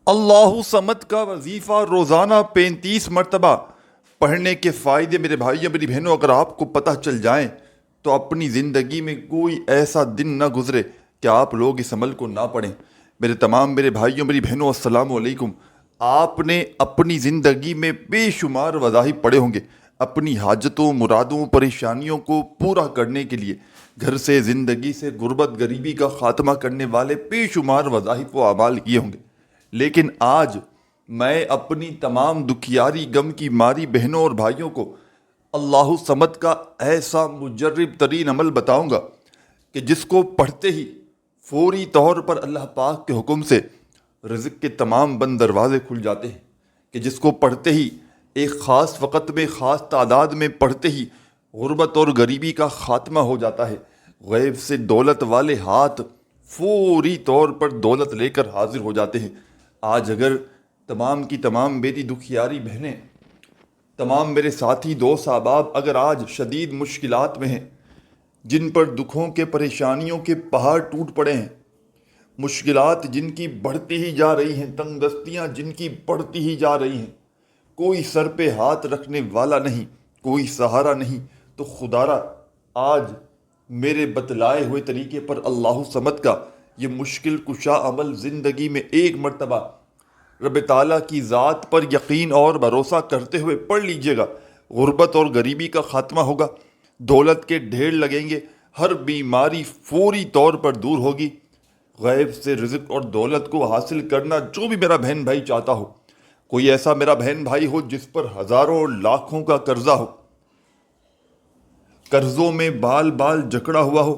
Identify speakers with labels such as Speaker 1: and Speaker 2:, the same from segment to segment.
Speaker 1: اللہ سمد کا وظیفہ روزانہ 35 مرتبہ پڑھنے کے فائدے میرے بھائیوں میری بہنوں اگر آپ کو پتہ چل جائیں تو اپنی زندگی میں کوئی ایسا دن نہ گزرے کہ آپ لوگ اس عمل کو نہ پڑھیں۔ میرے بھائیوں میری بہنوں السلام علیکم۔ آپ نے اپنی زندگی میں بے شمار وظائف پڑھے ہوں گے اپنی حاجتوں مرادوں پریشانیوں کو پورا کرنے کے لیے، گھر سے زندگی سے غربت غریبی کا خاتمہ کرنے والے بے شمار وظائف و اعمال کیے ہوں گے، لیکن آج میں اپنی تمام دکھیاری غم کی ماری بہنوں اور بھائیوں کو اللہ صمد کا ایسا مجرب ترین عمل بتاؤں گا کہ جس کو پڑھتے ہی فوری طور پر اللہ پاک کے حکم سے رزق کے تمام بند دروازے کھل جاتے ہیں، کہ جس کو پڑھتے ہی ایک خاص وقت میں خاص تعداد میں پڑھتے ہی غربت اور غریبی کا خاتمہ ہو جاتا ہے، غیب سے دولت والے ہاتھ فوری طور پر دولت لے کر حاضر ہو جاتے ہیں۔ آج اگر تمام کی تمام میری دکھیاری بہنیں، تمام میرے ساتھی دوست احباب اگر آج شدید مشکلات میں ہیں، جن پر دکھوں کے پریشانیوں کے پہاڑ ٹوٹ پڑے ہیں، مشکلات جن کی بڑھتی ہی جا رہی ہیں، تنگ دستیاں جن کی بڑھتی ہی جا رہی ہیں، کوئی سر پہ ہاتھ رکھنے والا نہیں، کوئی سہارا نہیں، تو خدارا آج میرے بتلائے ہوئے طریقے پر اللہ صمد کا یہ مشکل کشا عمل زندگی میں ایک مرتبہ رب تعالیٰ کی ذات پر یقین اور بھروسہ کرتے ہوئے پڑھ لیجئے گا۔ غربت اور غریبی کا خاتمہ ہوگا، دولت کے ڈھیر لگیں گے، ہر بیماری فوری طور پر دور ہوگی، غیب سے رزق اور دولت کو حاصل کرنا جو بھی میرا بہن بھائی چاہتا ہو، کوئی ایسا میرا بہن بھائی ہو جس پر ہزاروں اور لاکھوں کا قرضہ ہو، قرضوں میں بال بال جکڑا ہوا ہو،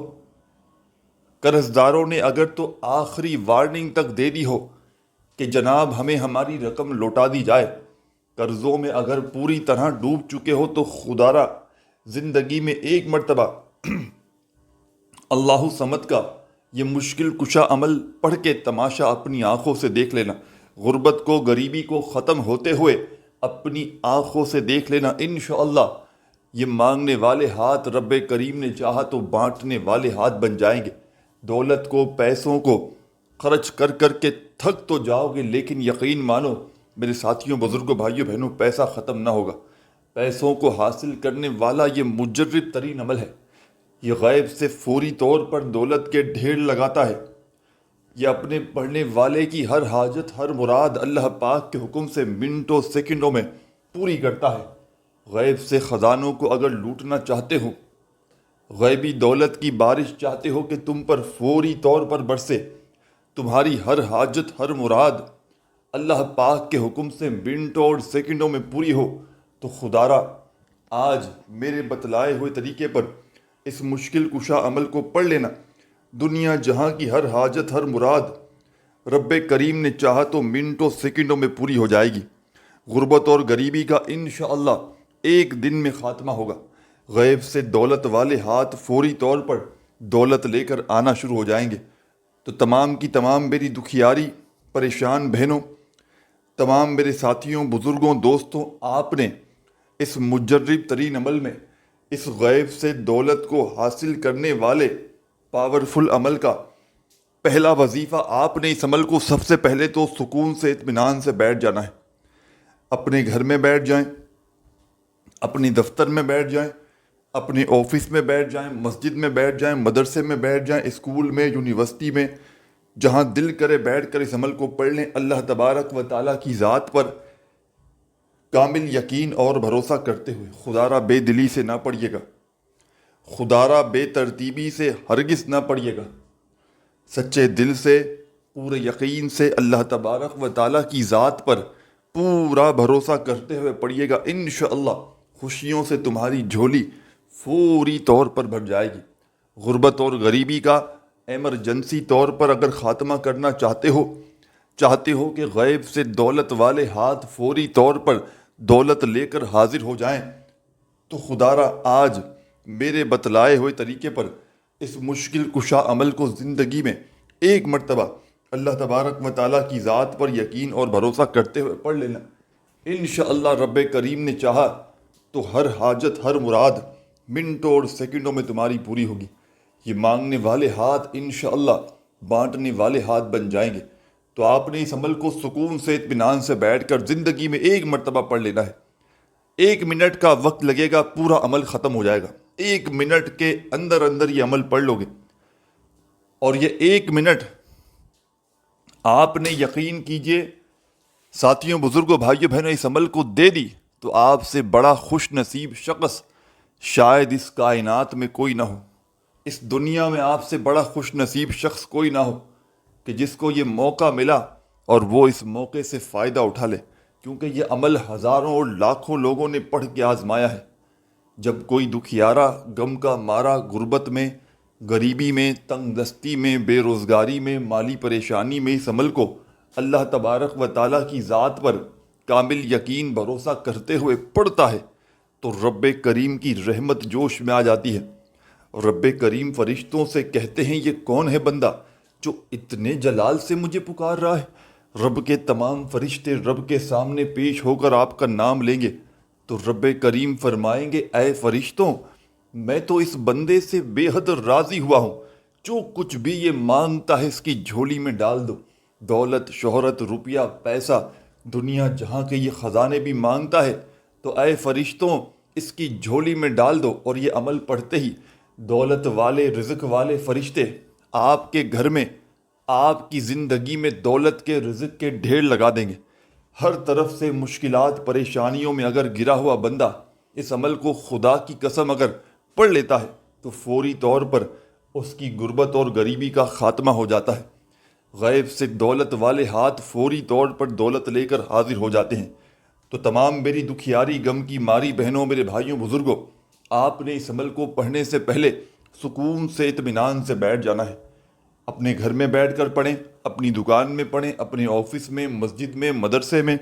Speaker 1: قرض داروں نے اگر تو آخری وارننگ تک دے دی ہو کہ جناب ہمیں ہماری رقم لوٹا دی جائے، قرضوں میں اگر پوری طرح ڈوب چکے ہو، تو خدارا زندگی میں ایک مرتبہ اللہ صمد کا یہ مشکل کشا عمل پڑھ کے تماشا اپنی آنکھوں سے دیکھ لینا، غربت کو غریبی کو ختم ہوتے ہوئے اپنی آنکھوں سے دیکھ لینا۔ انشاءاللہ یہ مانگنے والے ہاتھ رب کریم نے چاہا تو بانٹنے والے ہاتھ بن جائیں گے۔ دولت کو پیسوں کو خرچ کر کر کے تھک تو جاؤ گے، لیکن یقین مانو میرے ساتھیوں بزرگوں بھائیوں بہنوں، پیسہ ختم نہ ہوگا۔ پیسوں کو حاصل کرنے والا یہ مجرب ترین عمل ہے، یہ غیب سے فوری طور پر دولت کے ڈھیر لگاتا ہے، یہ اپنے پڑھنے والے کی ہر حاجت ہر مراد اللہ پاک کے حکم سے منٹوں سیکنڈوں میں پوری کرتا ہے۔ غیب سے خزانوں کو اگر لوٹنا چاہتے ہو، غیبی دولت کی بارش چاہتے ہو کہ تم پر فوری طور پر برسے، تمہاری ہر حاجت ہر مراد اللہ پاک کے حکم سے منٹوں اور سیکنڈوں میں پوری ہو، تو خدارا آج میرے بتلائے ہوئے طریقے پر اس مشکل کشا عمل کو پڑھ لینا۔ دنیا جہاں کی ہر حاجت ہر مراد رب کریم نے چاہا تو منٹوں سیکنڈوں میں پوری ہو جائے گی۔ غربت اور غریبی کا انشاءاللہ ایک دن میں خاتمہ ہوگا، غیب سے دولت والے ہاتھ فوری طور پر دولت لے کر آنا شروع ہو جائیں گے۔ تو تمام کی تمام میری دکھیاری پریشان بہنوں، تمام میرے ساتھیوں بزرگوں دوستوں، آپ نے اس مجرب ترین عمل میں اس غیب سے دولت کو حاصل کرنے والے پاورفل عمل کا پہلا وظیفہ، آپ نے اس عمل کو سب سے پہلے تو سکون سے اطمینان سے بیٹھ جانا ہے۔ اپنے گھر میں بیٹھ جائیں، اپنی دفتر میں بیٹھ جائیں، اپنے آفس میں بیٹھ جائیں، مسجد میں بیٹھ جائیں، مدرسے میں بیٹھ جائیں، اسکول میں یونیورسٹی میں، جہاں دل کرے بیٹھ کر اس عمل کو پڑھ لیں۔ اللہ تبارک و تعالیٰ کی ذات پر کامل یقین اور بھروسہ کرتے ہوئے، خدارا بے دلی سے نہ پڑھیے گا، خدارا بے ترتیبی سے ہرگز نہ پڑھیے گا، سچے دل سے پورے یقین سے اللہ تبارک و تعالیٰ کی ذات پر پورا بھروسہ کرتے ہوئے پڑھیے گا۔ انشاءاللہ خوشیوں سے تمہاری جھولی فوری طور پر بھر جائے گی۔ غربت اور غریبی کا ایمرجنسی طور پر اگر خاتمہ کرنا چاہتے ہو کہ غیب سے دولت والے ہاتھ فوری طور پر دولت لے کر حاضر ہو جائیں، تو خدارا آج میرے بتلائے ہوئے طریقے پر اس مشکل کشا عمل کو زندگی میں ایک مرتبہ اللہ تبارک و تعالیٰ کی ذات پر یقین اور بھروسہ کرتے ہوئے پڑھ لینا۔ انشاءاللہ رب کریم نے چاہا تو ہر حاجت ہر مراد منٹوں اور سیکنڈوں میں تمہاری پوری ہوگی۔ یہ مانگنے والے ہاتھ انشاءاللہ بانٹنے والے ہاتھ بن جائیں گے۔ تو آپ نے اس عمل کو سکون سے اطمینان سے بیٹھ کر زندگی میں ایک مرتبہ پڑھ لینا ہے۔ 1 منٹ کا وقت لگے گا، پورا عمل ختم ہو جائے گا۔ 1 منٹ کے اندر اندر یہ عمل پڑھ لو گے، اور یہ 1 منٹ آپ نے یقین کیجئے ساتھیوں، بزرگوں، بھائیوں، بہنوں، اس عمل کو دے دی تو آپ سے بڑا خوش نصیب شخص شاید اس کائنات میں کوئی نہ ہو۔ اس دنیا میں آپ سے بڑا خوش نصیب شخص کوئی نہ ہو کہ جس کو یہ موقع ملا اور وہ اس موقع سے فائدہ اٹھا لے، کیونکہ یہ عمل ہزاروں اور لاکھوں لوگوں نے پڑھ کے آزمایا ہے۔ جب کوئی دکھیارا، غم کا مارا، غربت میں، غریبی میں، تنگ دستی میں، بے روزگاری میں، مالی پریشانی میں اس عمل کو اللہ تبارک و تعالیٰ کی ذات پر کامل یقین بھروسہ کرتے ہوئے پڑھتا ہے تو رب کریم کی رحمت جوش میں آ جاتی ہے۔ رب کریم فرشتوں سے کہتے ہیں یہ کون ہے بندہ جو اتنے جلال سے مجھے پکار رہا ہے؟ رب کے تمام فرشتے رب کے سامنے پیش ہو کر آپ کا نام لیں گے تو رب کریم فرمائیں گے اے فرشتوں، میں تو اس بندے سے بے حد راضی ہوا ہوں، جو کچھ بھی یہ مانگتا ہے اس کی جھولی میں ڈال دو۔ دولت، شہرت، روپیہ، پیسہ، دنیا جہاں کے یہ خزانے بھی مانگتا ہے تو اے فرشتوں اس کی جھولی میں ڈال دو۔ اور یہ عمل پڑھتے ہی دولت والے، رزق والے فرشتے آپ کے گھر میں، آپ کی زندگی میں دولت کے، رزق کے ڈھیر لگا دیں گے۔ ہر طرف سے مشکلات، پریشانیوں میں اگر گرا ہوا بندہ اس عمل کو خدا کی قسم اگر پڑھ لیتا ہے تو فوری طور پر اس کی غربت اور غریبی کا خاتمہ ہو جاتا ہے۔ غیب سے دولت والے ہاتھ فوری طور پر دولت لے کر حاضر ہو جاتے ہیں۔ تو تمام میری دکھیاری، غم کی ماری بہنوں، میرے بھائیوں، بزرگوں، آپ نے اس عمل کو پڑھنے سے پہلے سکون سے اطمینان سے بیٹھ جانا ہے۔ اپنے گھر میں بیٹھ کر پڑھیں، اپنی دکان میں پڑھیں، اپنے آفس میں، مسجد میں، مدرسے میں،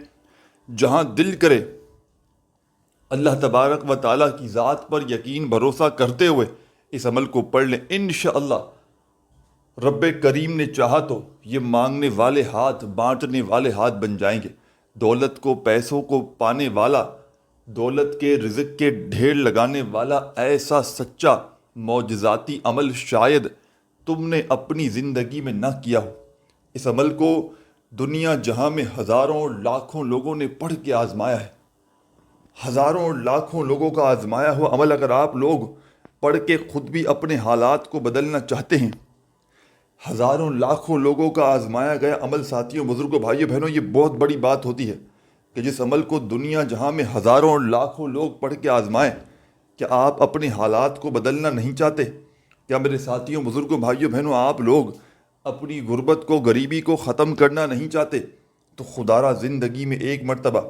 Speaker 1: جہاں دل کرے اللہ تبارک و تعالیٰ کی ذات پر یقین بھروسہ کرتے ہوئے اس عمل کو پڑھ لیں۔ انشاءاللہ رب کریم نے چاہا تو یہ مانگنے والے ہاتھ بانٹنے والے ہاتھ بن جائیں گے۔ دولت کو، پیسوں کو پانے والا، دولت کے، رزق کے ڈھیر لگانے والا ایسا سچا معجزاتی عمل شاید تم نے اپنی زندگی میں نہ کیا ہو۔ اس عمل کو دنیا جہاں میں ہزاروں اور لاکھوں لوگوں نے پڑھ کے آزمایا ہے۔ ہزاروں اور لاکھوں لوگوں کا آزمایا ہوا عمل اگر آپ لوگ پڑھ کے خود بھی اپنے حالات کو بدلنا چاہتے ہیں، ہزاروں لاکھوں لوگوں کا آزمایا گیا عمل، ساتھیوں، بزرگوں، بھائیوں، بہنوں، یہ بہت بڑی بات ہوتی ہے کہ جس عمل کو دنیا جہاں میں ہزاروں اور لاکھوں لوگ پڑھ کے آزمائیں، کیا آپ اپنے حالات کو بدلنا نہیں چاہتے؟ کیا میرے ساتھیوں، بزرگوں، بھائیوں، بہنوں، آپ لوگ اپنی غربت کو، غریبی کو ختم کرنا نہیں چاہتے؟ تو خدارہ زندگی میں ایک مرتبہ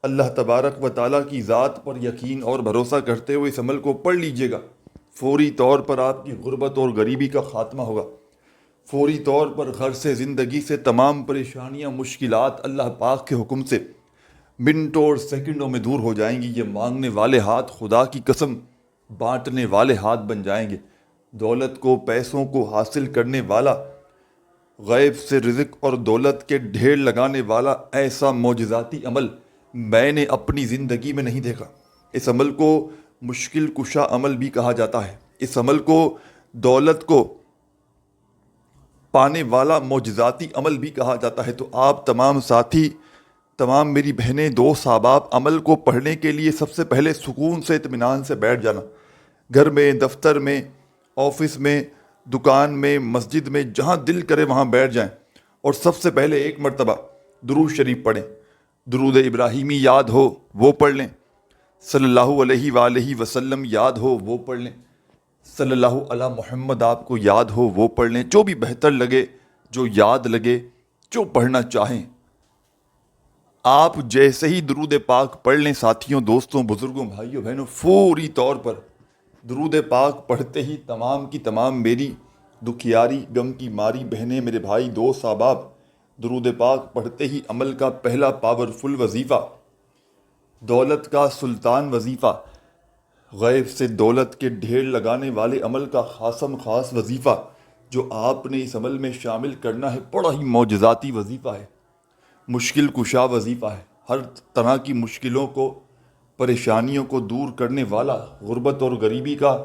Speaker 1: اللہ تبارک و تعالیٰ کی ذات پر یقین اور بھروسہ کرتے ہوئے اس عمل کو پڑھ لیجئے گا۔ فوری طور پر آپ کی غربت اور غریبی کا خاتمہ ہوگا۔ فوری طور پر گھر سے، زندگی سے تمام پریشانیاں، مشکلات اللہ پاک کے حکم سے منٹوں اور سیکنڈوں میں دور ہو جائیں گی۔ یہ مانگنے والے ہاتھ خدا کی قسم بانٹنے والے ہاتھ بن جائیں گے۔ دولت کو، پیسوں کو حاصل کرنے والا، غیب سے رزق اور دولت کے ڈھیر لگانے والا ایسا معجزاتی عمل میں نے اپنی زندگی میں نہیں دیکھا۔ اس عمل کو مشکل کشا عمل بھی کہا جاتا ہے۔ اس عمل کو دولت کو پانے والا معجزاتی عمل بھی کہا جاتا ہے۔ تو آپ تمام ساتھی، تمام میری بہنیں، دوست، احباب، عمل کو پڑھنے کے لیے سب سے پہلے سکون سے اطمینان سے بیٹھ جانا۔ گھر میں، دفتر میں، آفس میں، دکان میں، مسجد میں، جہاں دل کرے وہاں بیٹھ جائیں اور سب سے پہلے ایک مرتبہ درود شریف پڑھیں۔ درود ابراہیمی یاد ہو وہ پڑھ لیں، صلی اللہ علیہ وآلہ وسلم یاد ہو وہ پڑھ لیں، صلی اللہ علی محمد آپ کو یاد ہو وہ پڑھ لیں، جو بھی بہتر لگے، جو یاد لگے، جو پڑھنا چاہیں۔ آپ جیسے ہی درود پاک پڑھ لیں ساتھیوں، دوستوں، بزرگوں، بھائیوں، بہنوں، فوری طور پر درود پاک پڑھتے ہی تمام کی تمام میری دکھیاری، غم کی ماری بہنیں، میرے بھائی، دوست، احباب، درود پاک پڑھتے ہی عمل کا پہلا پاورفل وظیفہ، دولت کا سلطان وظیفہ، غیب سے دولت کے ڈھیر لگانے والے عمل کا خاص وظیفہ جو آپ نے اس عمل میں شامل کرنا ہے، بڑا ہی معجزاتی وظیفہ ہے، مشکل کشا وظیفہ ہے۔ ہر طرح کی مشکلوں کو، پریشانیوں کو دور کرنے والا، غربت اور غریبی کا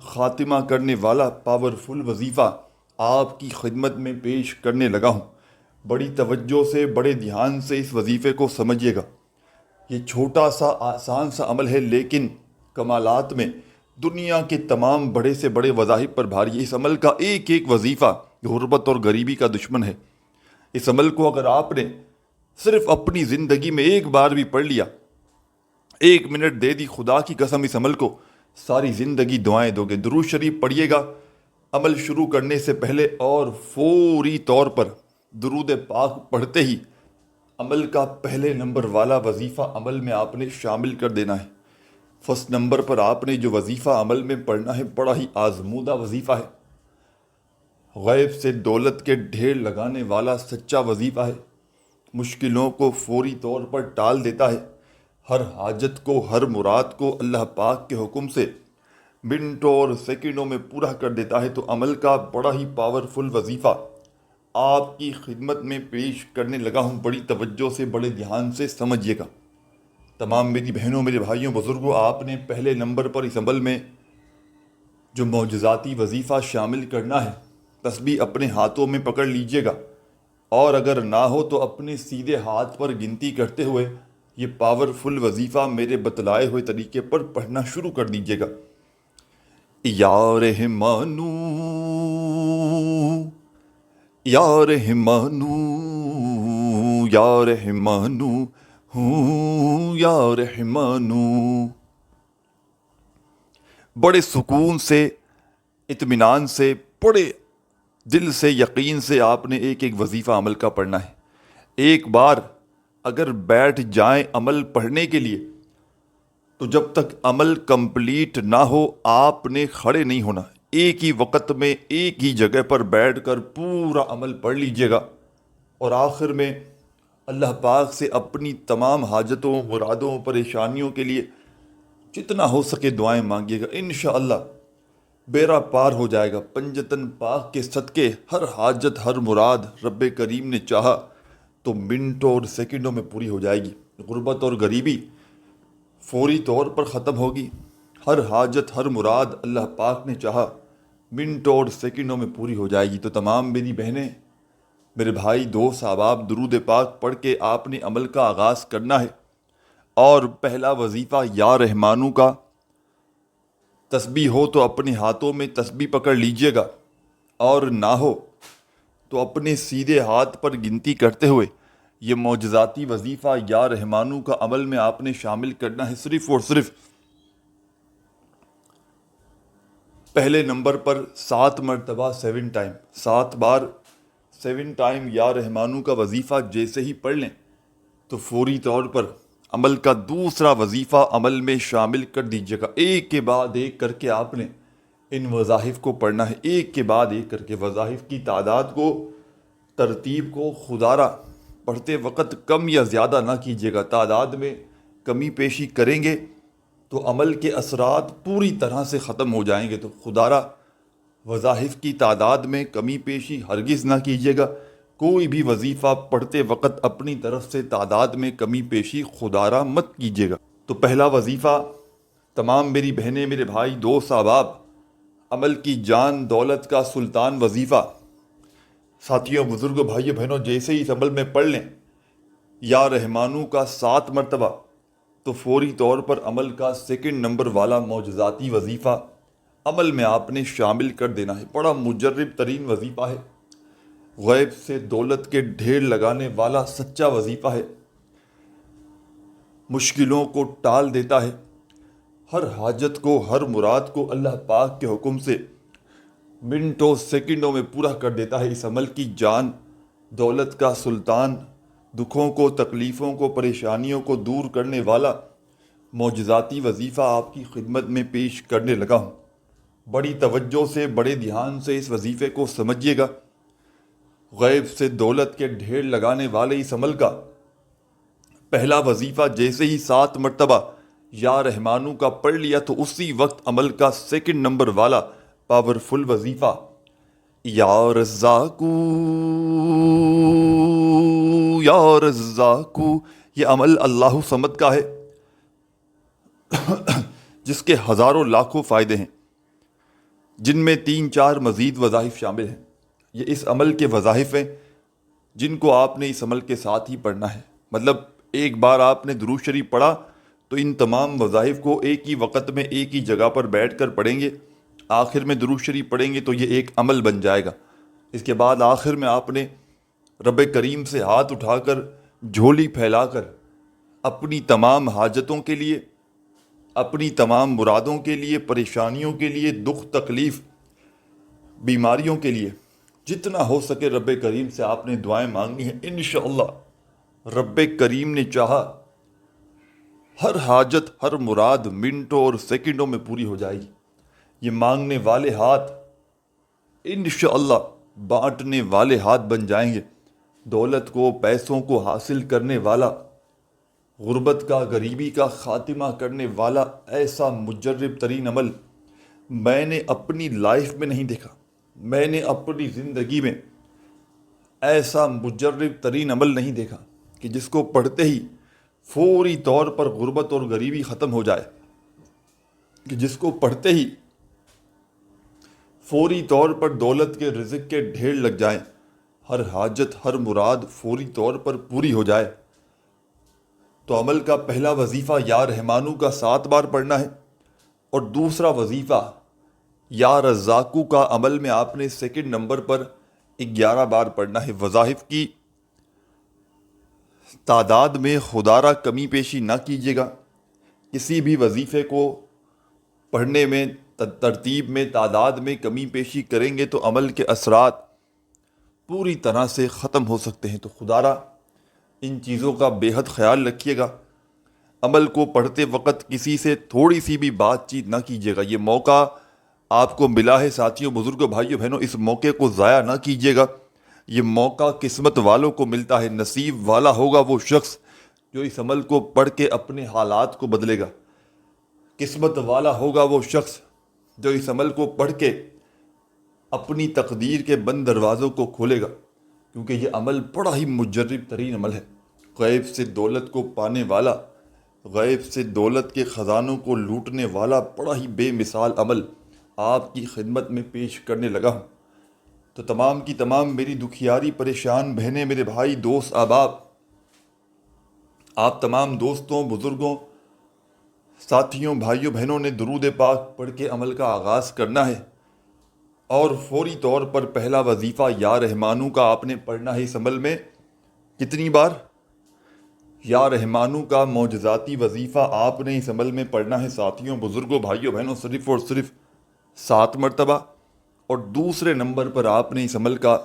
Speaker 1: خاتمہ کرنے والا پاورفل وظیفہ آپ کی خدمت میں پیش کرنے لگا ہوں۔ بڑی توجہ سے بڑے دھیان سے اس وظیفے کو سمجھیے گا۔ یہ چھوٹا سا آسان سا عمل ہے، لیکن کمالات میں دنیا کے تمام بڑے سے بڑے وظائف پر بھاری ہے۔ اس عمل کا ایک ایک وظیفہ غربت اور غریبی کا دشمن ہے۔ اس عمل کو اگر آپ نے صرف اپنی زندگی میں ایک بار بھی پڑھ لیا، 1 منٹ دے دی، خدا کی قسم اس عمل کو ساری زندگی دعائیں دو گے۔ درود شریف پڑھیے گا عمل شروع کرنے سے پہلے، اور فوری طور پر درود پاک پڑھتے ہی عمل کا پہلے نمبر والا وظیفہ عمل میں آپ نے شامل کر دینا ہے۔ فرسٹ نمبر پر آپ نے جو وظیفہ عمل میں پڑھنا ہے، بڑا ہی آزمودہ وظیفہ ہے، غیب سے دولت کے ڈھیر لگانے والا سچا وظیفہ ہے، مشکلوں کو فوری طور پر ٹال دیتا ہے، ہر حاجت کو، ہر مراد کو اللہ پاک کے حکم سے منٹوں اور سیکنڈوں میں پورا کر دیتا ہے۔ تو عمل کا بڑا ہی پاورفل وظیفہ آپ کی خدمت میں پیش کرنے لگا ہوں، بڑی توجہ سے بڑے دھیان سے سمجھیے گا۔ تمام میری بہنوں، میرے بھائیوں، بزرگوں، آپ نے پہلے نمبر پر اس عمل میں جو معجزاتی وظیفہ شامل کرنا ہے، تسبیح اپنے ہاتھوں میں پکڑ لیجئے گا، اور اگر نہ ہو تو اپنے سیدھے ہاتھ پر گنتی کرتے ہوئے یہ پاورفل وظیفہ میرے بتلائے ہوئے طریقے پر پڑھنا شروع کر دیجئے گا۔ یا رحمانو، یا رحمانو، یا رحمانو، یا رحمانو۔ بڑے سکون سے، اطمینان سے، بڑے دل سے، یقین سے آپ نے ایک ایک وظیفہ عمل کا پڑھنا ہے۔ ایک بار اگر بیٹھ جائیں عمل پڑھنے کے لیے، تو جب تک عمل کمپلیٹ نہ ہو آپ نے کھڑے نہیں ہونا۔ ایک ہی وقت میں ایک ہی جگہ پر بیٹھ کر پورا عمل پڑھ لیجئے گا، اور آخر میں اللہ پاک سے اپنی تمام حاجتوں، مرادوں، پریشانیوں کے لیے جتنا ہو سکے دعائیں مانگیے گا۔ انشاءاللہ بیڑا پار ہو جائے گا۔ پنجتن پاک کے صدقے ہر حاجت، ہر مراد رب کریم نے چاہا تو منٹوں اور سیکنڈوں میں پوری ہو جائے گی۔ غربت اور غریبی فوری طور پر ختم ہوگی، ہر حاجت، ہر مراد اللہ پاک نے چاہا منٹوں اور سیکنڈوں میں پوری ہو جائے گی۔ تو تمام میری بہنیں، میرے بھائی، دوست، احباب، درود پاک پڑھ کے آپ نے عمل کا آغاز کرنا ہے۔ اور پہلا وظیفہ یا رحمانو کا، تسبیح ہو تو اپنے ہاتھوں میں تسبیح پکڑ لیجئے گا، اور نہ ہو تو اپنے سیدھے ہاتھ پر گنتی کرتے ہوئے یہ معجزاتی وظیفہ یا رحمانو کا عمل میں آپ نے شامل کرنا ہے۔ صرف اور صرف پہلے نمبر پر 7 مرتبہ 7 ٹائم، 7 بار 7 ٹائم یا رحمانو کا وظیفہ جیسے ہی پڑھ لیں تو فوری طور پر عمل کا دوسرا وظیفہ عمل میں شامل کر دیجیے گا۔ ایک کے بعد ایک کر کے آپ نے ان وظائف کو پڑھنا ہے، ایک کے بعد ایک کر کے۔ وظائف کی تعداد کو، ترتیب کو خدا را پڑھتے وقت کم یا زیادہ نہ کیجیے گا۔ تعداد میں کمی پیشی کریں گے تو عمل کے اثرات پوری طرح سے ختم ہو جائیں گے۔ تو خدا را وظائف کی تعداد میں کمی پیشی ہرگز نہ کیجیے گا۔ کوئی بھی وظیفہ پڑھتے وقت اپنی طرف سے تعداد میں کمی پیشی خدا را مت کیجیے گا۔ تو پہلا وظیفہ، تمام میری بہنیں، میرے بھائی، دوست، احباب، عمل کی جان دولت کا سلطان وظیفہ، ساتھیوں، بزرگوں، بھائیوں، بہنوں، جیسے ہی اس عمل میں پڑھ لیں یا رحمانو کا 7 مرتبہ، تو فوری طور پر عمل کا سیکنڈ نمبر والا معجزاتی وظیفہ عمل میں آپ نے شامل کر دینا ہے۔ بڑا مجرب ترین وظیفہ ہے، غیب سے دولت کے ڈھیر لگانے والا سچا وظیفہ ہے، مشکلوں کو ٹال دیتا ہے، ہر حاجت کو، ہر مراد کو اللہ پاک کے حکم سے منٹوں سیکنڈوں میں پورا کر دیتا ہے۔ اس عمل کی جان دولت کا سلطان، دکھوں کو، تکلیفوں کو، پریشانیوں کو دور کرنے والا معجزاتی وظیفہ آپ کی خدمت میں پیش کرنے لگا ہوں۔ بڑی توجہ سے، بڑے دھیان سے اس وظیفے کو سمجھیے گا۔ غیب سے دولت کے ڈھیر لگانے والے اس عمل کا پہلا وظیفہ جیسے ہی 7 مرتبہ یا رحمانو کا پڑھ لیا تو اسی وقت عمل کا سیکنڈ نمبر والا پاورفل وظیفہ یا رزاقو، یا رزاقو، یہ عمل اللہ صمد کا ہے جس کے ہزاروں لاکھوں فائدے ہیں، جن میں 3-4 مزید وظائف شامل ہیں۔ یہ اس عمل کے وظائف ہیں جن کو آپ نے اس عمل کے ساتھ ہی پڑھنا ہے. مطلب ایک بار آپ نے درود شریف پڑھا تو ان تمام وظائف کو ایک ہی وقت میں ایک ہی جگہ پر بیٹھ کر پڑھیں گے. آخر میں درود شریف پڑھیں گے تو یہ ایک عمل بن جائے گا. اس کے بعد آخر میں آپ نے رب کریم سے ہاتھ اٹھا کر جھولی پھیلا کر اپنی تمام حاجتوں کے لیے، اپنی تمام مرادوں کے لیے، پریشانیوں کے لیے، دکھ تکلیف بیماریوں کے لیے جتنا ہو سکے رب کریم سے آپ نے دعائیں مانگنی ہیں. انشاءاللہ رب کریم نے چاہا ہر حاجت، ہر مراد منٹوں اور سیکنڈوں میں پوری ہو جائے گی. یہ مانگنے والے ہاتھ انشاءاللہ بانٹنے والے ہاتھ بن جائیں گے. دولت کو، پیسوں کو حاصل کرنے والا، غربت کا، غریبی کا خاتمہ کرنے والا ایسا مجرب ترین عمل میں نے اپنی لائف میں نہیں دیکھا. میں نے اپنی زندگی میں ایسا مجرب ترین عمل نہیں دیکھا کہ جس کو پڑھتے ہی فوری طور پر غربت اور غریبی ختم ہو جائے، کہ جس کو پڑھتے ہی فوری طور پر دولت کے، رزق کے ڈھیر لگ جائیں، ہر حاجت، ہر مراد فوری طور پر پوری ہو جائے. تو عمل کا پہلا وظیفہ یا رحمانو کا 7 بار پڑھنا ہے، اور دوسرا وظیفہ یا رزاقو کا عمل میں آپ نے سیکنڈ نمبر پر 11 بار پڑھنا ہے. وظائف کی تعداد میں خدا را کمی پیشی نہ کیجیے گا. کسی بھی وظیفے کو پڑھنے میں، ترتیب میں، تعداد میں کمی پیشی کریں گے تو عمل کے اثرات پوری طرح سے ختم ہو سکتے ہیں. تو خدا را ان چیزوں کا بے حد خیال رکھیے گا. عمل کو پڑھتے وقت کسی سے تھوڑی سی بھی بات چیت نہ کیجیے گا. یہ موقع آپ کو ملا ہے ساتھیوں، بزرگوں، بھائیوں، بہنوں، اس موقع کو ضائع نہ کیجیے گا. یہ موقع قسمت والوں کو ملتا ہے. نصیب والا ہوگا وہ شخص جو اس عمل کو پڑھ کے اپنے حالات کو بدلے گا. قسمت والا ہوگا وہ شخص جو اس عمل کو پڑھ کے اپنی تقدیر کے بند دروازوں کو کھولے گا. کیونکہ یہ عمل بڑا ہی مجرب ترین عمل ہے. غیب سے دولت کو پانے والا، غیب سے دولت کے خزانوں کو لوٹنے والا بڑا ہی بے مثال عمل آپ کی خدمت میں پیش کرنے لگا ہوں. تو تمام کی تمام میری دکھیاری پریشان بہنیں، میرے بھائی، دوست، احباب، آپ تمام دوستوں، بزرگوں، ساتھیوں، بھائیوں، بہنوں نے درود پاک پڑھ کے عمل کا آغاز کرنا ہے. اور فوری طور پر پہلا وظیفہ یا رحمانو کا آپ نے پڑھنا ہے. اس عمل میں کتنی بار؟ یا رحمانو کا معجزاتی وظیفہ آپ نے اس عمل میں پڑھنا ہے ساتھیوں، بزرگوں، بھائیوں، بہنوں، صرف اور صرف 7 مرتبہ. اور دوسرے نمبر پر آپ نے اس عمل کا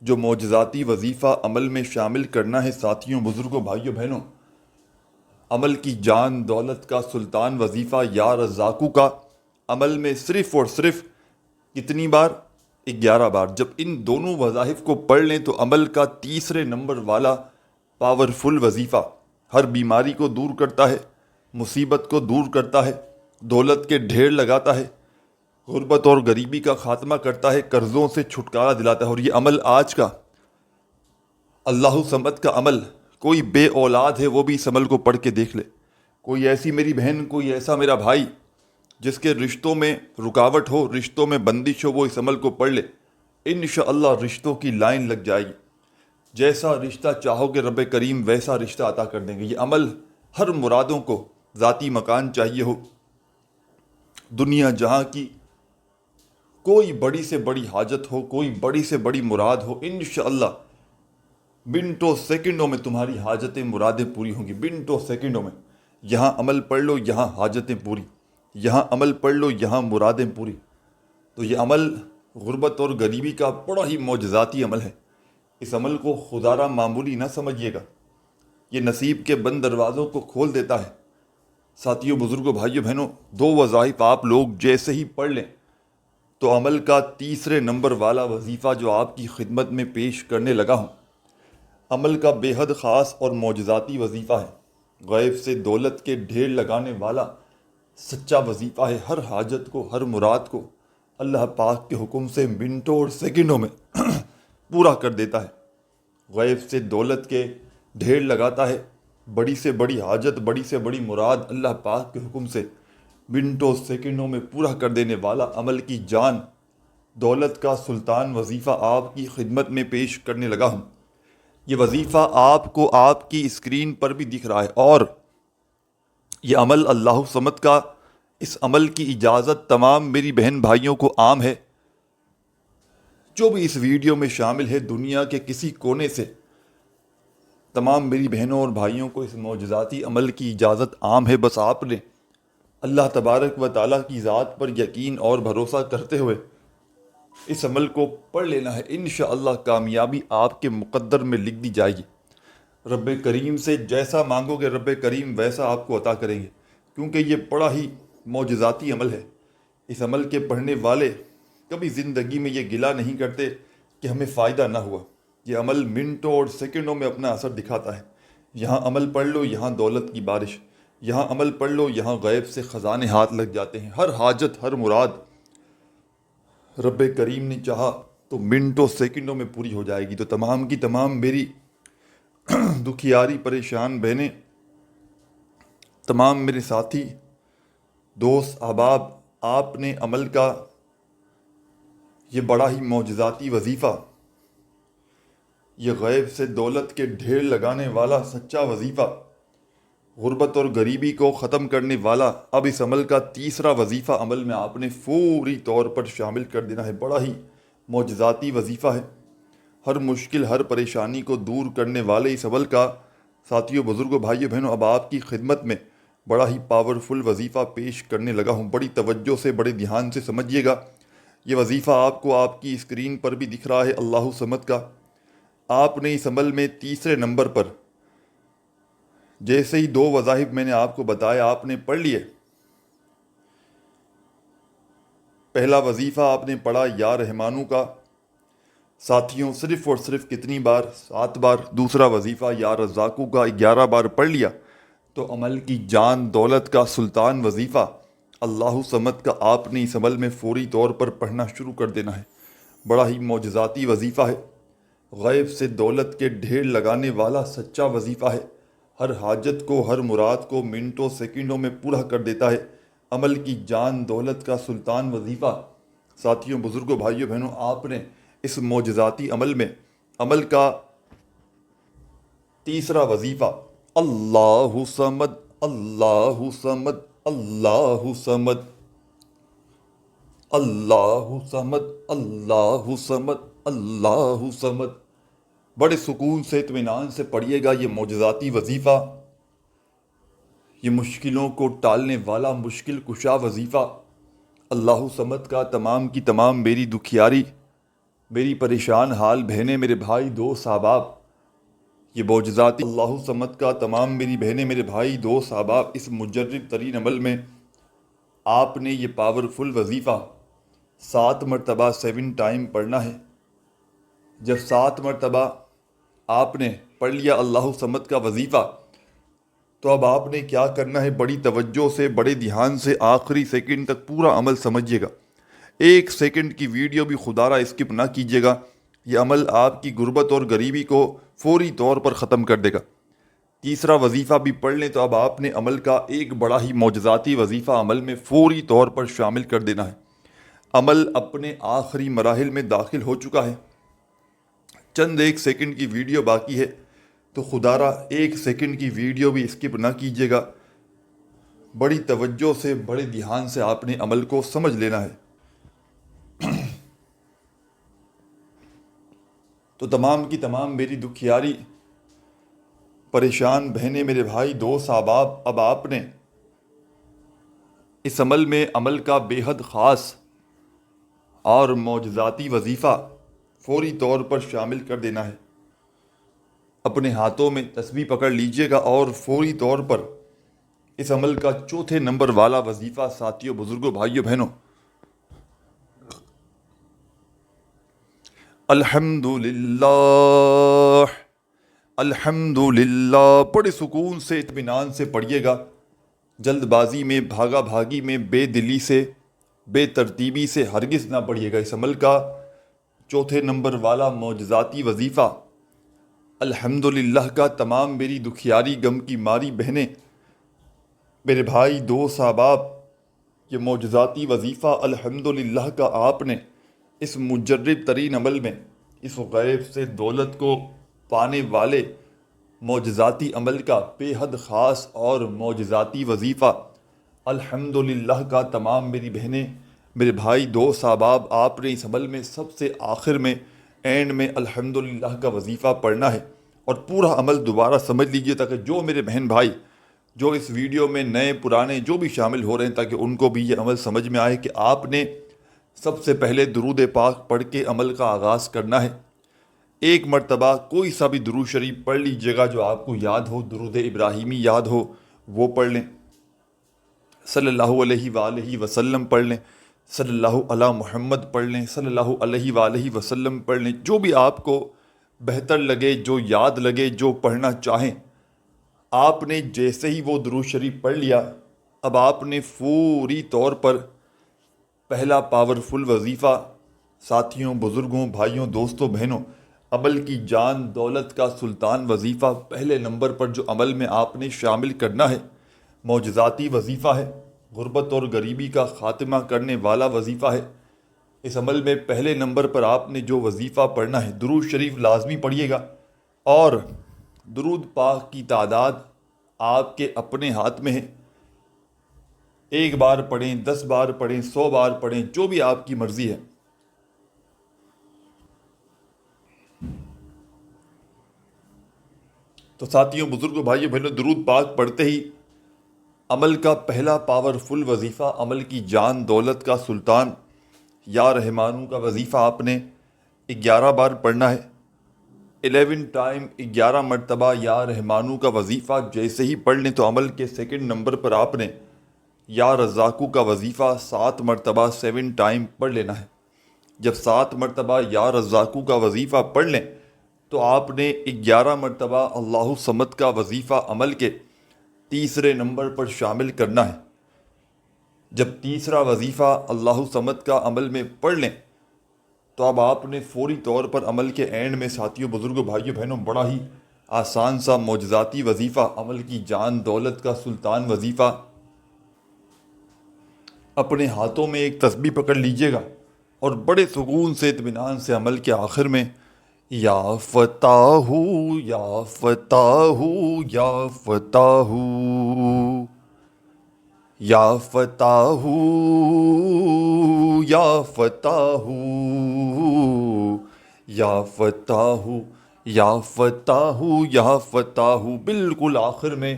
Speaker 1: جو معجزاتی وظیفہ عمل میں شامل کرنا ہے ساتھیوں، بزرگوں، بھائیوں، بہنوں، عمل کی جان دولت کا سلطان وظیفہ یا رزاقو کا عمل میں صرف اور صرف کتنی بار؟ 11 بار. جب ان دونوں وظائف کو پڑھ لیں تو عمل کا تیسرے نمبر والا پاورفل وظیفہ ہر بیماری کو دور کرتا ہے، مصیبت کو دور کرتا ہے، دولت کے ڈھیر لگاتا ہے، غربت اور غریبی کا خاتمہ کرتا ہے، قرضوں سے چھٹکارا دلاتا ہے. اور یہ عمل آج کا اللہ صمد کا عمل، کوئی بے اولاد ہے وہ بھی اس عمل کو پڑھ کے دیکھ لے. کوئی ایسی میری بہن، کوئی ایسا میرا بھائی جس کے رشتوں میں رکاوٹ ہو، رشتوں میں بندش ہو، وہ اس عمل کو پڑھ لے. انشاءاللہ رشتوں کی لائن لگ جائے گی. جیسا رشتہ چاہو گے رب کریم ویسا رشتہ عطا کر دیں گے. یہ عمل ہر مرادوں کو، ذاتی مکان چاہیے ہو، دنیا جہاں کی کوئی بڑی سے بڑی حاجت ہو، کوئی بڑی سے بڑی مراد ہو، انشاءاللہ منٹوں سیکنڈوں میں تمہاری حاجتیں، مرادیں پوری ہوں گی. منٹوں سیکنڈوں میں. یہاں عمل پڑھ لو، یہاں حاجتیں پوری. یہاں عمل پڑھ لو، یہاں مرادیں پوری. تو یہ عمل غربت اور غریبی کا بڑا ہی معجزاتی عمل ہے. اس عمل کو خدا را معمولی نہ سمجھیے گا. یہ نصیب کے بند دروازوں کو کھول دیتا ہے. ساتھیوں، بزرگوں، بھائیوں، بہنوں، 2 وظائف آپ لوگ جیسے ہی پڑھ لیں تو عمل کا تیسرے نمبر والا وظیفہ جو آپ کی خدمت میں پیش کرنے لگا ہوں، عمل کا بے حد خاص اور معجزاتی وظیفہ ہے. غیب سے دولت کے ڈھیر لگانے والا سچا وظیفہ ہے. ہر حاجت کو، ہر مراد کو اللہ پاک کے حکم سے منٹوں اور سیکنڈوں میں پورا کر دیتا ہے. غیب سے دولت کے ڈھیر لگاتا ہے. بڑی سے بڑی حاجت، بڑی سے بڑی مراد اللہ پاک کے حکم سے منٹوں سیکنڈوں میں پورا کر دینے والا عمل کی جان دولت کا سلطان وظیفہ آپ کی خدمت میں پیش کرنے لگا ہوں. یہ وظیفہ آپ کو آپ کی اسکرین پر بھی دکھ رہا ہے، اور یہ عمل اللہ صمد کا، اس عمل کی اجازت تمام میری بہن بھائیوں کو عام ہے۔ جو بھی اس ویڈیو میں شامل ہے دنیا کے کسی کونے سے، تمام میری بہنوں اور بھائیوں کو اس معجزاتی عمل کی اجازت عام ہے۔ بس آپ نے اللہ تبارک و تعالیٰ کی ذات پر یقین اور بھروسہ کرتے ہوئے اس عمل کو پڑھ لینا ہے۔ انشاءاللہ کامیابی آپ کے مقدر میں لکھ دی جائے گی۔ رب کریم سے جیسا مانگو گے رب کریم ویسا آپ کو عطا کریں گے، کیونکہ یہ بڑا ہی معجزاتی عمل ہے۔ اس عمل کے پڑھنے والے کبھی زندگی میں یہ گلہ نہیں کرتے کہ ہمیں فائدہ نہ ہوا۔ یہ عمل منٹوں اور سیکنڈوں میں اپنا اثر دکھاتا ہے۔ یہاں عمل پڑھ لو، یہاں دولت کی بارش، یہاں عمل پڑھ لو، یہاں غیب سے خزانے ہاتھ لگ جاتے ہیں۔ ہر حاجت، ہر مراد رب کریم نے چاہا تو منٹوں سیکنڈوں میں پوری ہو جائے گی۔ تو تمام کی تمام میری دکھیاری پریشان بہنیں، تمام میرے ساتھی، دوست، احباب، آپ نے عمل کا یہ بڑا ہی معجزاتی وظیفہ، یہ غیب سے دولت کے ڈھیر لگانے والا سچا وظیفہ، غربت اور غریبی کو ختم کرنے والا، اب اس عمل کا تیسرا وظیفہ عمل میں آپ نے فوری طور پر شامل کر دینا ہے۔ بڑا ہی معجزاتی وظیفہ ہے۔ ہر مشکل، ہر پریشانی کو دور کرنے والے اس عمل کا ساتھیوں، بزرگوں، بھائیوں، بہنوں، اب آپ کی خدمت میں بڑا ہی پاورفل وظیفہ پیش کرنے لگا ہوں۔ بڑی توجہ سے، بڑے دھیان سے سمجھیے گا۔ یہ وظیفہ آپ کو آپ کی اسکرین پر بھی دکھ رہا ہے، اللہ صمد کا۔ آپ نے اس عمل میں تیسرے نمبر پر جیسے ہی دو وظائف میں نے آپ کو بتایا آپ نے پڑھ لیے۔ پہلا وظیفہ آپ نے پڑھا یا رحمانو کا، ساتھیوں صرف اور صرف کتنی بار؟ 7 بار۔ دوسرا وظیفہ یا رزاقو کا 11 بار پڑھ لیا تو عمل کی جان دولت کا سلطان وظیفہ اللہ صمد کا آپ نے اس عمل میں فوری طور پر پڑھنا شروع کر دینا ہے۔ بڑا ہی معجزاتی وظیفہ ہے، غیب سے دولت کے ڈھیر لگانے والا سچا وظیفہ ہے۔ ہر حاجت کو، ہر مراد کو منٹوں سیکنڈوں میں پورا کر دیتا ہے۔ عمل کی جان دولت کا سلطان وظیفہ، ساتھیوں، بزرگوں، بھائیوں، بہنوں، آپ نے اس معجزاتی عمل میں عمل کا تیسرا وظیفہ اللہ صمد، اللہ صمد، اللہ صمد، اللہ صمد، اللہ صمد، اللہ صمد، بڑے سکون سے، اطمینان سے پڑھیے گا۔ یہ معجزاتی وظیفہ، یہ مشکلوں کو ٹالنے والا مشکل کشا وظیفہ اللہ صمد کا، تمام کی تمام میری دکھیاری، میری پریشان حال بہنیں، میرے بھائی، دوست، احباب، یہ معجزاتی اللہ صمد کا، تمام میری بہنیں، میرے بھائی، دوست، احباب، اس مجرب ترین عمل میں آپ نے یہ پاورفل وظیفہ 7 مرتبہ 7 ٹائم پڑھنا ہے۔ جب 7 مرتبہ آپ نے پڑھ لیا اللہ صمد کا وظیفہ، تو اب آپ نے کیا کرنا ہے؟ بڑی توجہ سے، بڑے دھیان سے آخری سیکنڈ تک پورا عمل سمجھیے گا۔ 1 سیکنڈ کی ویڈیو بھی خدا را اسکپ نہ کیجیے گا۔ یہ عمل آپ کی غربت اور غریبی کو فوری طور پر ختم کر دے گا۔ تیسرا وظیفہ بھی پڑھ لیں تو اب آپ نے عمل کا ایک بڑا ہی معجزاتی وظیفہ عمل میں فوری طور پر شامل کر دینا ہے۔ عمل اپنے آخری مراحل میں داخل ہو چکا ہے، چند 1 سیکنڈ کی ویڈیو باقی ہے، تو خدا را 1 سیکنڈ کی ویڈیو بھی اسکپ نہ کیجیے گا۔ بڑی توجہ سے، بڑے دھیان سے آپ نے عمل کو سمجھ لینا ہے۔ تو تمام کی تمام میری دکھیاری پریشان بہنیں، میرے بھائی، دوست، احباب، اب آپ نے اس عمل میں عمل کا بے حد خاص اور معجزاتی وظیفہ فوری طور پر شامل کر دینا ہے۔ اپنے ہاتھوں میں تسبیح پکڑ لیجئے گا اور فوری طور پر اس عمل کا چوتھے نمبر والا وظیفہ، ساتھیوں، بزرگوں، بھائیوں، بہنوں، الحمدللہ، الحمدللہ، بڑے سکون سے، اطمینان سے پڑھیے گا۔ جلد بازی میں، بھاگا بھاگی میں، بے دلی سے، بے ترتیبی سے ہرگز نہ پڑھیے گا۔ اس عمل کا چوتھے نمبر والا معجزاتی وظیفہ الحمدللہ کا، تمام میری دکھیاری غم کی ماری بہنیں، میرے بھائی، دوست، احباب، یہ معجزاتی وظیفہ الحمدللہ کا آپ نے اس مجرب ترین عمل میں اس غیب سے دولت کو پانے والے معجزاتی عمل کا بے حد خاص اور معجزاتی وظیفہ الحمدللہ کا تمام میری بہنیں، میرے بھائی، دوست، احباب، آپ نے اس عمل میں سب سے آخر میں اینڈ میں الحمدللہ کا وظیفہ پڑھنا ہے، اور پورا عمل دوبارہ سمجھ لیجئے تاکہ جو میرے بہن بھائی جو اس ویڈیو میں نئے پرانے جو بھی شامل ہو رہے ہیں تاکہ ان کو بھی یہ عمل سمجھ میں آئے کہ آپ نے سب سے پہلے درود پاک پڑھ کے عمل کا آغاز کرنا ہے۔ ایک مرتبہ کوئی سا بھی درود شریف پڑھ لیجیے گا جو آپ کو یاد ہو، درود ابراہیمی یاد ہو وہ پڑھ لیں، صلی اللہ علیہ وآلہ وسلم پڑھ لیں، صلی اللہ علی محمد پڑھ لیں، صلی اللہ علیہ وآلہ وسلم پڑھ لیں، جو بھی آپ کو بہتر لگے، جو یاد لگے، جو پڑھنا چاہیں۔ آپ نے جیسے ہی وہ درود شریف پڑھ لیا، اب آپ نے فوری طور پر پہلا پاورفل وظیفہ ساتھیوں، بزرگوں، بھائیوں، دوستوں، بہنوں، عمل کی جان دولت کا سلطان وظیفہ پہلے نمبر پر جو عمل میں آپ نے شامل کرنا ہے، معجزاتی وظیفہ ہے، غربت اور غریبی کا خاتمہ کرنے والا وظیفہ ہے۔ اس عمل میں پہلے نمبر پر آپ نے جو وظیفہ پڑھنا ہے، درود شریف لازمی پڑھیے گا، اور درود پاک کی تعداد آپ کے اپنے ہاتھ میں ہے۔ 1 بار پڑھیں، 10 بار پڑھیں، 100 بار پڑھیں، جو بھی آپ کی مرضی ہے۔ تو ساتھیوں، بزرگوں، بھائیوں، بہنوں، درود پاک پڑھتے ہی عمل کا پہلا پاورفل وظیفہ، عمل کی جان دولت کا سلطان یا رحمانو کا وظیفہ آپ نے 11 بار پڑھنا ہے۔ 11 ٹائم 11 مرتبہ یا رحمانو کا وظیفہ جیسے ہی پڑھ لیں تو عمل کے سیکنڈ نمبر پر آپ نے یا رزاقو کا وظیفہ 7 مرتبہ 7 ٹائم پڑھ لینا ہے۔ جب 7 مرتبہ یا رزاقو کا وظیفہ پڑھ لیں تو آپ نے 11 مرتبہ اللہ صمد کا وظیفہ عمل کے تیسرے نمبر پر شامل کرنا ہے۔ جب تیسرا وظیفہ اللہ صمد کا عمل میں پڑھ لیں تو اب آپ نے فوری طور پر عمل کے اینڈ میں ساتھیوں، بزرگوں، بھائیوں، بہنوں، بڑا ہی آسان سا معجزاتی وظیفہ، عمل کی جان دولت کا سلطان وظیفہ، اپنے ہاتھوں میں ایک تسبیح پکڑ لیجئے گا اور بڑے سکون سے، اطمینان سے عمل کے آخر میں یا فتاح یا فتاح یا فتاح یا فتاح یا فتاح یا فتاح یا فتاح یا فتاح، بالکل آخر میں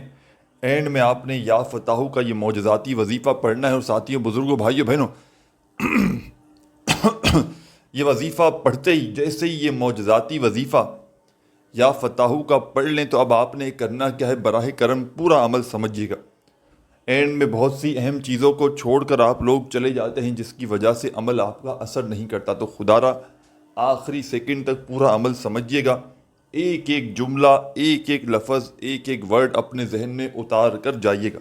Speaker 1: اینڈ میں آپ نے یا فتاح کا یہ معجزاتی وظیفہ پڑھنا ہے۔ اور ساتھیوں، بزرگوں، بھائیوں، بہنوں، یہ وظیفہ پڑھتے ہی جیسے ہی یہ معجزاتی وظیفہ یا فتاح کا پڑھ لیں تو اب آپ نے کرنا کیا ہے، براہ کرم پورا عمل سمجھیے گا۔ اینڈ میں بہت سی اہم چیزوں کو چھوڑ کر آپ لوگ چلے جاتے ہیں جس کی وجہ سے عمل آپ کا اثر نہیں کرتا، تو خدا را آخری سیکنڈ تک پورا عمل سمجھیے گا۔ ایک ایک جملہ، ایک ایک لفظ، ایک ایک ورڈ اپنے ذہن میں اتار کر جائیے گا۔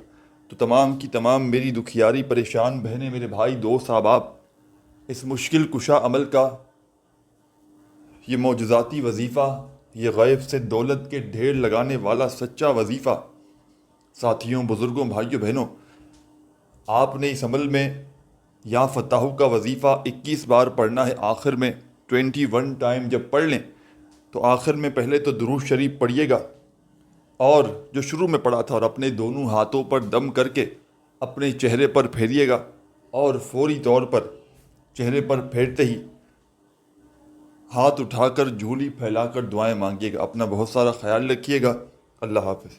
Speaker 1: تو تمام کی تمام میری دکھیاری پریشان بہنیں، میرے بھائی، دوست، احباب، اس مشکل کشا عمل کا یہ معجزاتی وظیفہ، یہ غیب سے دولت کے ڈھیر لگانے والا سچا وظیفہ، ساتھیوں، بزرگوں، بھائیوں، بہنوں، آپ نے اس عمل میں یا فتاح کا وظیفہ 21 بار پڑھنا ہے۔ آخر میں 21 ٹائم جب پڑھ لیں تو آخر میں پہلے تو درود شریف پڑھیے گا، اور جو شروع میں پڑھا تھا، اور اپنے دونوں ہاتھوں پر دم کر کے اپنے چہرے پر پھیریے گا، اور فوری طور پر چہرے پر پھیرتے ہی ہاتھ اٹھا کر جھولی پھیلا کر دعائیں مانگیے گا۔ اپنا بہت سارا خیال رکھیے گا۔ اللہ حافظ۔